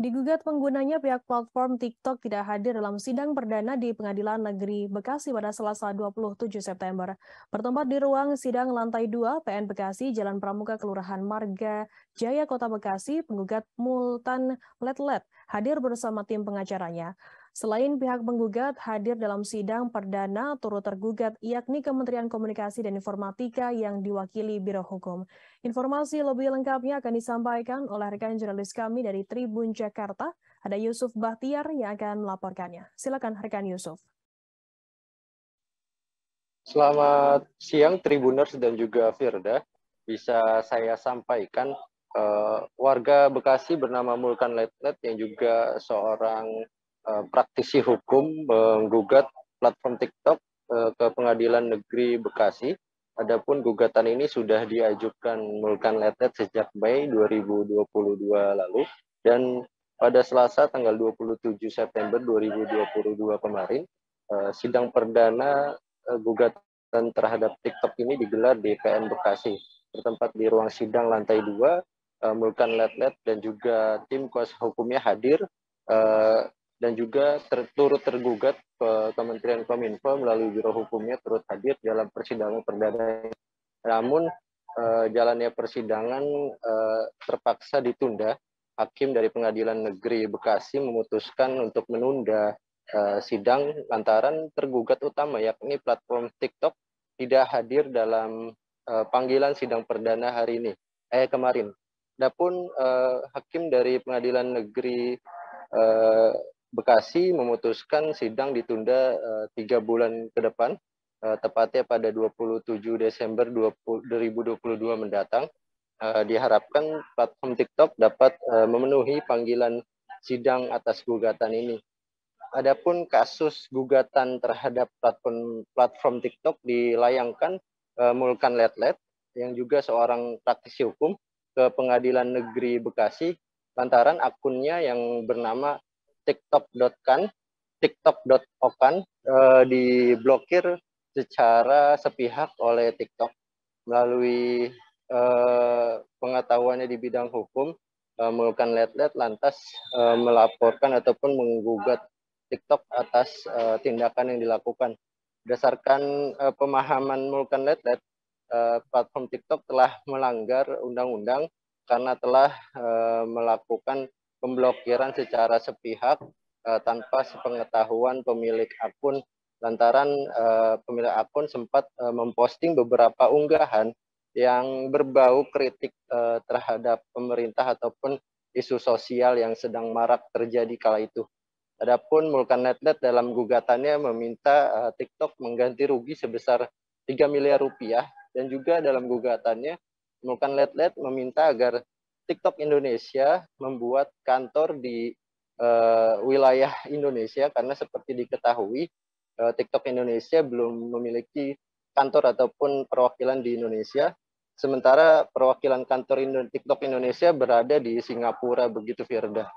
Digugat penggunanya, pihak platform TikTok tidak hadir dalam sidang perdana di Pengadilan Negeri Bekasi pada Selasa 27 September. Bertempat di ruang sidang lantai 2 PN Bekasi, Jalan Pramuka, Kelurahan Marga Jaya, Kota Bekasi, penggugat Multan Letlet hadir bersama tim pengacaranya. Selain pihak penggugat hadir dalam sidang perdana, turut tergugat yakni Kementerian Komunikasi dan Informatika yang diwakili Biro Hukum. Informasi lebih lengkapnya akan disampaikan oleh rekan jurnalis kami dari Tribun Jakarta, ada Yusuf Bahtiar yang akan melaporkannya. Silakan rekan Yusuf. Selamat siang Tribuners dan juga Firda. Bisa saya sampaikan warga Bekasi bernama Mulkan Letlet yang juga seorang praktisi hukum menggugat platform TikTok ke Pengadilan Negeri Bekasi. Adapun gugatan ini sudah diajukan Mulkan Letlet sejak Mei 2022 lalu dan pada Selasa tanggal 27 September 2022 kemarin sidang perdana gugatan terhadap TikTok ini digelar di PN Bekasi, bertempat di ruang sidang lantai 2. Mulkan Letlet dan juga tim kuasa hukumnya hadir dan juga turut tergugat ke Kementerian Kominfo melalui Biro Hukumnya turut hadir dalam persidangan perdana. Namun jalannya persidangan terpaksa ditunda. Hakim dari Pengadilan Negeri Bekasi memutuskan untuk menunda sidang lantaran tergugat utama yakni platform TikTok tidak hadir dalam panggilan sidang perdana hari ini kemarin. Adapun hakim dari Pengadilan Negeri Bekasi memutuskan sidang ditunda 3 bulan ke depan, tepatnya pada 27 Desember 2022 mendatang. Diharapkan platform TikTok dapat memenuhi panggilan sidang atas gugatan ini. Adapun kasus gugatan terhadap platform TikTok dilayangkan Mulkan Letlet yang juga seorang praktisi hukum ke Pengadilan Negeri Bekasi lantaran akunnya yang bernama tiktok.okan diblokir secara sepihak oleh TikTok. Melalui pengetahuannya di bidang hukum, Mulkan Letlet lantas melaporkan ataupun menggugat TikTok atas tindakan yang dilakukan. Berdasarkan pemahaman Mulkan Letlet, platform TikTok telah melanggar undang-undang karena telah melakukan pemblokiran secara sepihak tanpa sepengetahuan pemilik akun, lantaran pemilik akun sempat memposting beberapa unggahan yang berbau kritik terhadap pemerintah ataupun isu sosial yang sedang marak terjadi kala itu. Adapun Mulkan Letlet dalam gugatannya meminta TikTok mengganti rugi sebesar 3 miliar rupiah dan juga dalam gugatannya Mulkan Letlet meminta agar TikTok Indonesia membuat kantor di wilayah Indonesia karena seperti diketahui TikTok Indonesia belum memiliki kantor ataupun perwakilan di Indonesia, sementara perwakilan kantor TikTok Indonesia berada di Singapura, begitu Firda.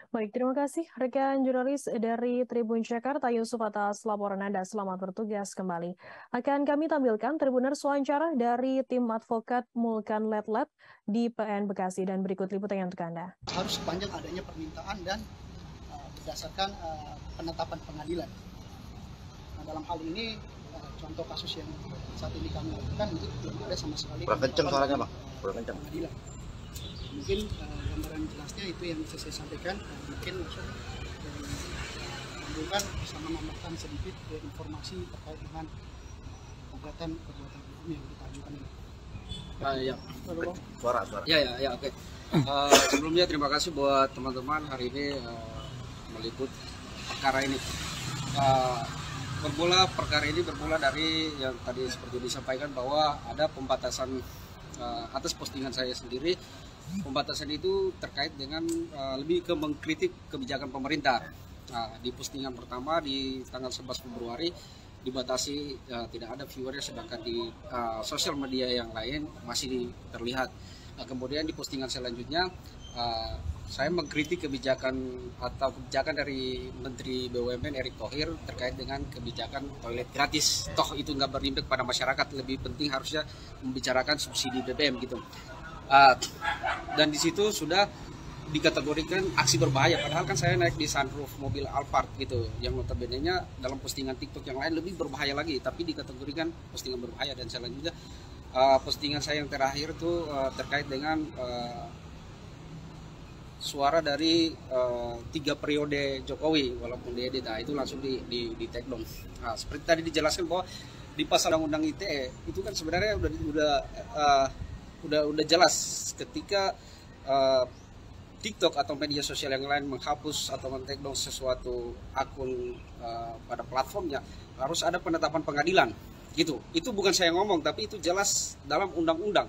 Baik, terima kasih rekan jurnalis dari Tribun Jakarta Yusuf atas laporan Anda. Selamat bertugas kembali. Akan kami tampilkan Tribuners wawancara dari tim advokat Mulkan Letlet di PN Bekasi dan berikut liputannya untuk Anda. Harus sepanjang adanya permintaan dan berdasarkan penetapan pengadilan. Nah, dalam hal ini contoh kasus yang saat ini kami lakukan itu belum ada sama sekali. Kurang kencang suaranya, Bang. Kurang kencang. Pengadilan. Mungkin gambaran jelasnya itu yang bisa saya sampaikan. Mungkin langsung Mulkan bisa menambahkan sedikit informasi terkait dengan perbuatan hukum yang kita ajukan ini. Ya. Suara. Ya, oke. Sebelumnya terima kasih buat teman-teman hari ini meliput perkara ini. Perkara ini bermula dari yang tadi seperti disampaikan bahwa ada pembatasan atas postingan saya sendiri. Pembatasan itu terkait dengan lebih ke mengkritik kebijakan pemerintah. Di postingan pertama di tanggal 11 Februari dibatasi tidak ada viewernya, sedangkan di sosial media yang lain masih terlihat. Kemudian di postingan selanjutnya saya mengkritik kebijakan dari Menteri BUMN Erick Thohir terkait dengan kebijakan toilet gratis. Toh itu nggak berimpact pada masyarakat, lebih penting harusnya membicarakan subsidi BBM gitu. Dan di situ sudah dikategorikan aksi berbahaya, padahal kan saya naik di sunroof mobil Alphard gitu, yang notabene-nya dalam postingan TikTok yang lain lebih berbahaya lagi, tapi dikategorikan postingan berbahaya. Dan selanjutnya postingan saya yang terakhir tuh terkait dengan suara dari 3 periode Jokowi walaupun diedit, itu langsung di take down. Nah, seperti tadi dijelaskan bahwa di pasal undang-undang ITE itu kan sebenarnya udah jelas ketika TikTok atau media sosial yang lain menghapus atau men-take down sesuatu akun pada platformnya, harus ada penetapan pengadilan gitu. Itu bukan saya ngomong, tapi itu jelas dalam undang-undang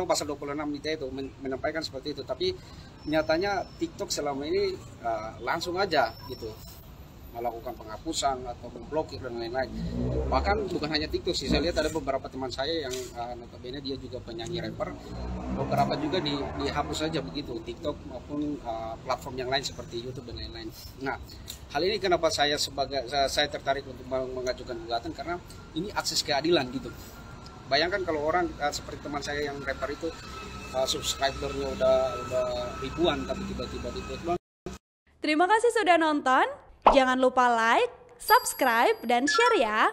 pasal 26 ITE itu menyampaikan seperti itu. Tapi nyatanya TikTok selama ini langsung aja gitu melakukan penghapusan atau memblokir dan lain-lain. Bahkan bukan hanya TikTok sih, saya lihat ada beberapa teman saya yang notabene dia juga penyanyi rapper, beberapa juga dihapus saja begitu, TikTok maupun platform yang lain seperti YouTube dan lain-lain. Nah, hal ini kenapa saya tertarik untuk mengajukan gugatan, karena ini akses keadilan gitu. Bayangkan kalau orang seperti teman saya yang rapper itu subscribernya udah ribuan, tapi tiba-tiba di take down. Terima kasih sudah nonton. Jangan lupa like, subscribe, dan share ya.